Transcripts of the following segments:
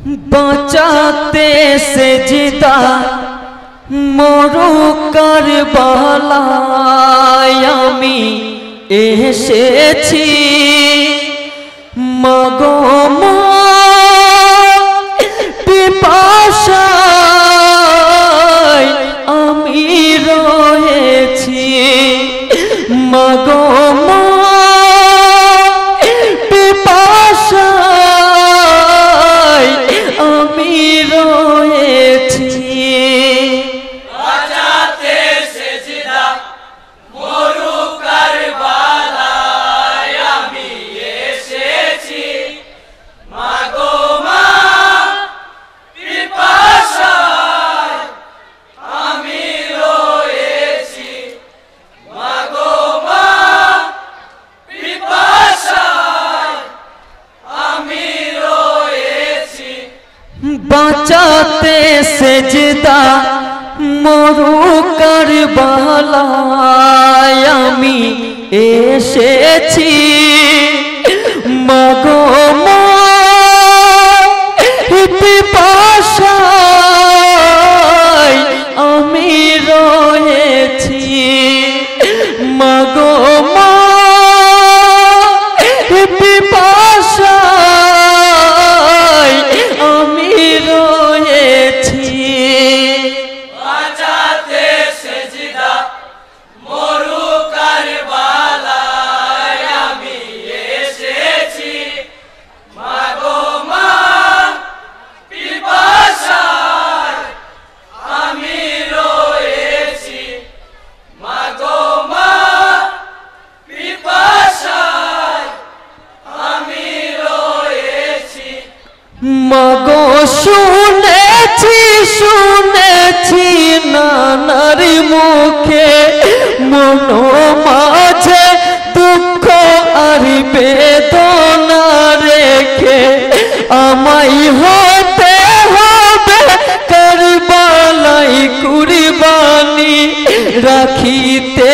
বাঁচাতে সেজদা মরু কারবালায় আমি এসেছি মাগো মা পিপাসায় আমি রয়েছি মাগো মা পিপাসায় আমি রয়েছি বাঁচাতে সেজদা মরু কারবালায় আমি এসেছি মাগো মা পিপাসায় আমি রয়েছি মাগো মা পিপাসায় আমি রয়েছি বাঁচাতে সেজদা মরু কারবালায় আমি এসেছি মাগো মা পিপাসায় আমি রয়েছি মাগো মা পিপাসায় আমি রয়েছি মাগো শুনেছি শুনেছি নানার মুখে মনো মাঝে দুঃখ আর বেদনা রেখে আমায় হতে হবে কারবালাই কুরবানি রাখিতে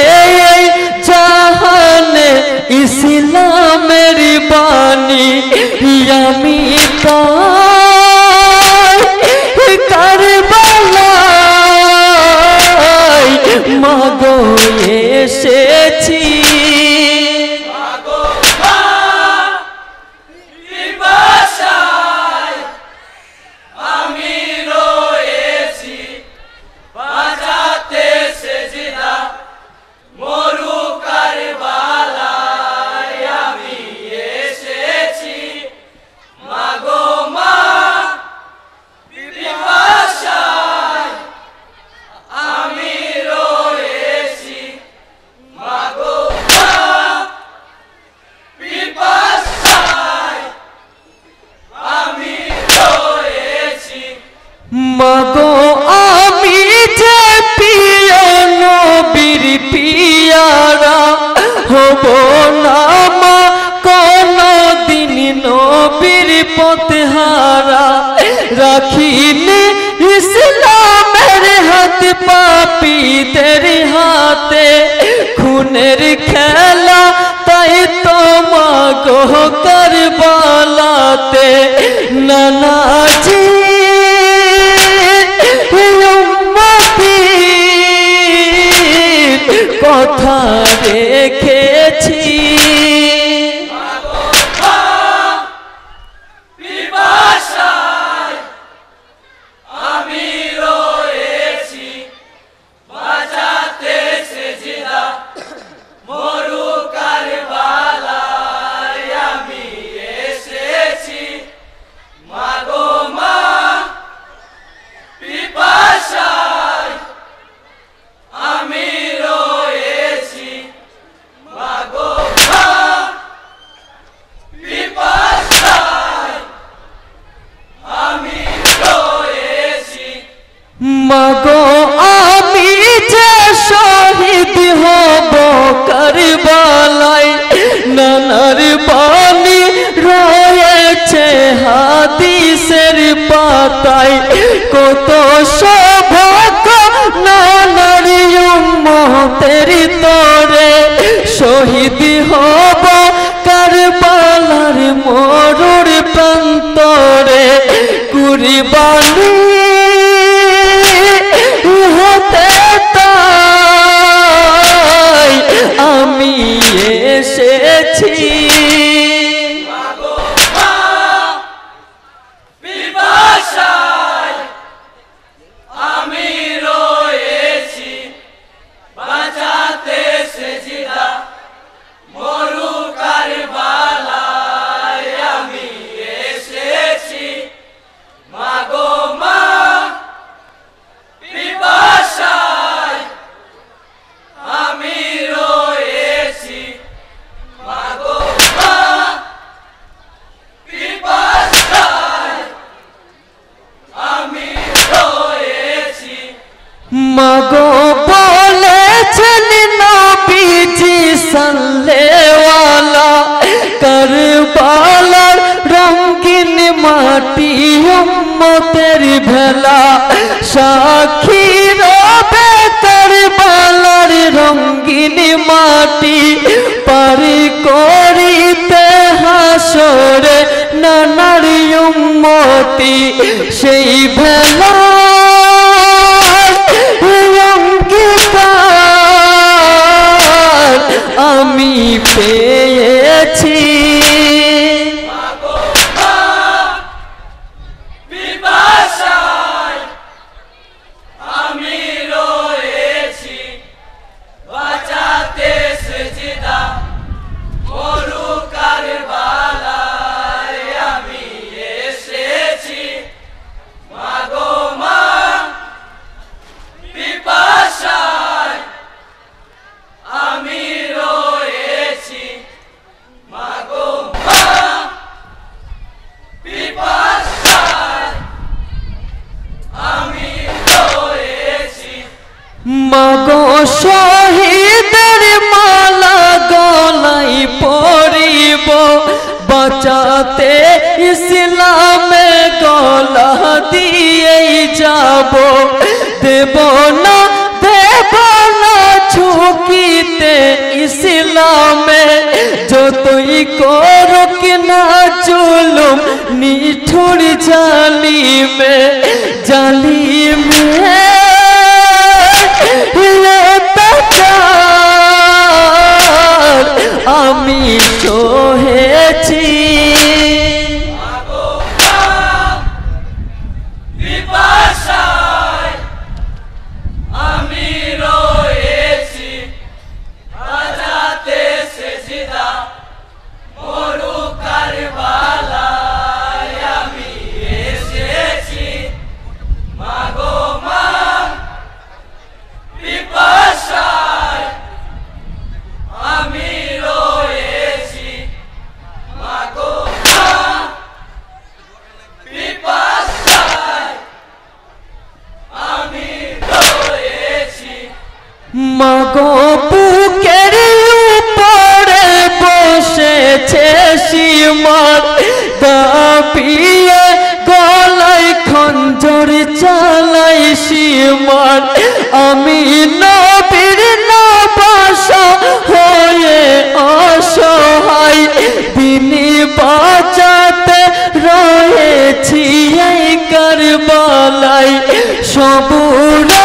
জাহানে ইসলামের বাণী আমি কারবালায় মাগো এসেছি মাগো মা পিপাসায় আমি রয়েছি বাঁচাতে সেজদা মরু কারবালায় আমি এসেছি মাগো মা পিপাসায় আমি রয়েছি মাগো মা পিপাসায় আমি রয়েছি মাগো আমি যে প্রিয় নবীর পিয়ারা হব না মা কোনদিন নবীর পথহারা রাখিনি ইসলামের হাত পাপীদের হাতে খুনের খেলা তাই তো মাগো কারবালাতে নানাজি কথা রেখেছি মাগো মা পিপাসায় আমি রয়েছি বাঁচাতে সেজদা মরু কারবালায় আমি এসেছি মাগো মা পিপাসায় আমি রয়েছি মাগো মা পিপাসায় আমি রয়েছি মাগো আমি যে শহীদ হব কারবালায় নানার বাণী রয়েছে হাদিসের পাতায় কত সৌভাগ্য নানার উম্মতের তরে শহীদ হব কারবালার মরুর প্রান্তরে উম্মতের ভেলা সাক্ষী রবে কারবালার রঙিন মাটি পারি করিতে হাসরে নানার উম্মতি সেই ভেলা অঙ্গীকার আমি পেয়েছি। আমি রয়েছি বাঁচাতে সেজদা মরু কারবালায় আমি এসেছি মাগো মা পিপাসায় আমি রয়েছি মাগো মা পিপাসায় আমি রয়েছি। মাগো শহীদের মালা গলায় পরিব বাঁচাতে ইসলামে গলা দিয়েই যাব দেব না ঝুঁকিতে ইসলামে যতই করুক না জুলুম নিঠুর জালিমে জালিমে আমি সহেছি। আমি রয়েছি বাঁচাতে সেজদা মরু কারবালায় আমি এসেছি মাগো মা পিপাসায় আমি রয়েছি মাগো মা পিপাসায় আমি রয়েছি। মাগো বুকের উপরে বসেছে সীমার দাপিয়ে গলায় খঞ্জর চালাই সীমার আমি নবীর নবাসা হয়ে অসহায় দিনী বাঁচাতে রয়েছি এই কারবালায় সবুরে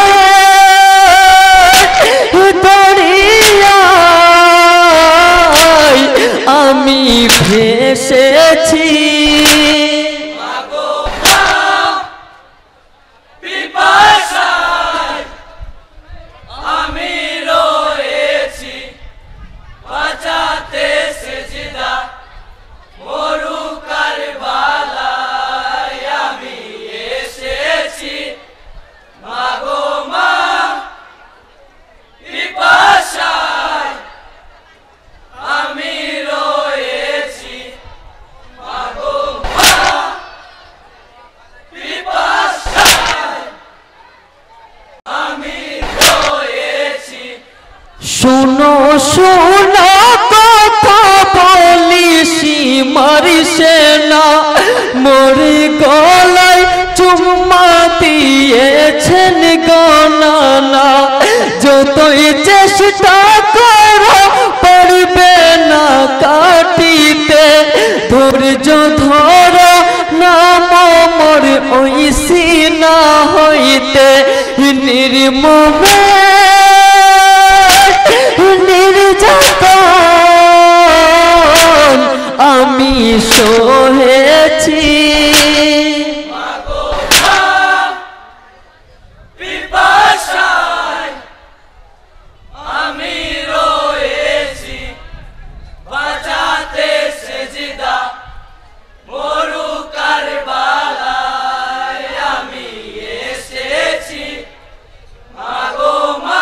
আমি ভেসেছি মাগো মা পিপাসায় আমি রয়েছি বাঁচাতে সেজদা মরু কারবালায় আমি এসেছি মাগো মা পিপাসায় আমি রয়েছি মাগো মা পিপাসায় আমি রয়েছি। শোনো শোনো কথা বলি সীমার সেনা মোর গলায় চুম্মা দিয়েছেন গণনা যতই চেষ্টা করো পারবে না কাটিতে ধৈর্য ধরো নাম মোর ওই সিনা হইতে নির্মমে নির্যাতন আমি সহেছি মাগো মা পিপাসায় আমি রয়েছি বাঁচাতে সেজদা মরু কারবালায় আমি এসেছি মাগো মা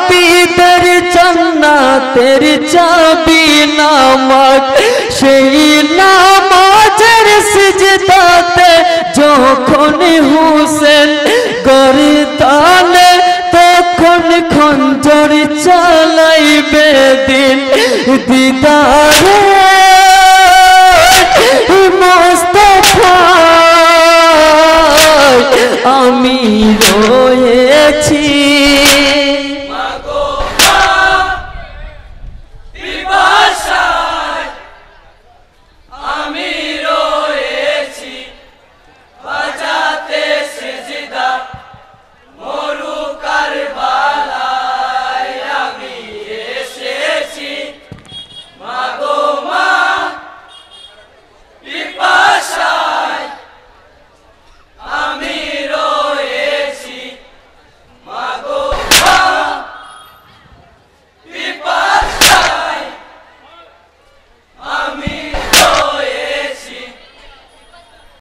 পাপীদের জান্নাতের চাবি নামাজ সেই নামাজের সিজদাতে যখন হুসেন করে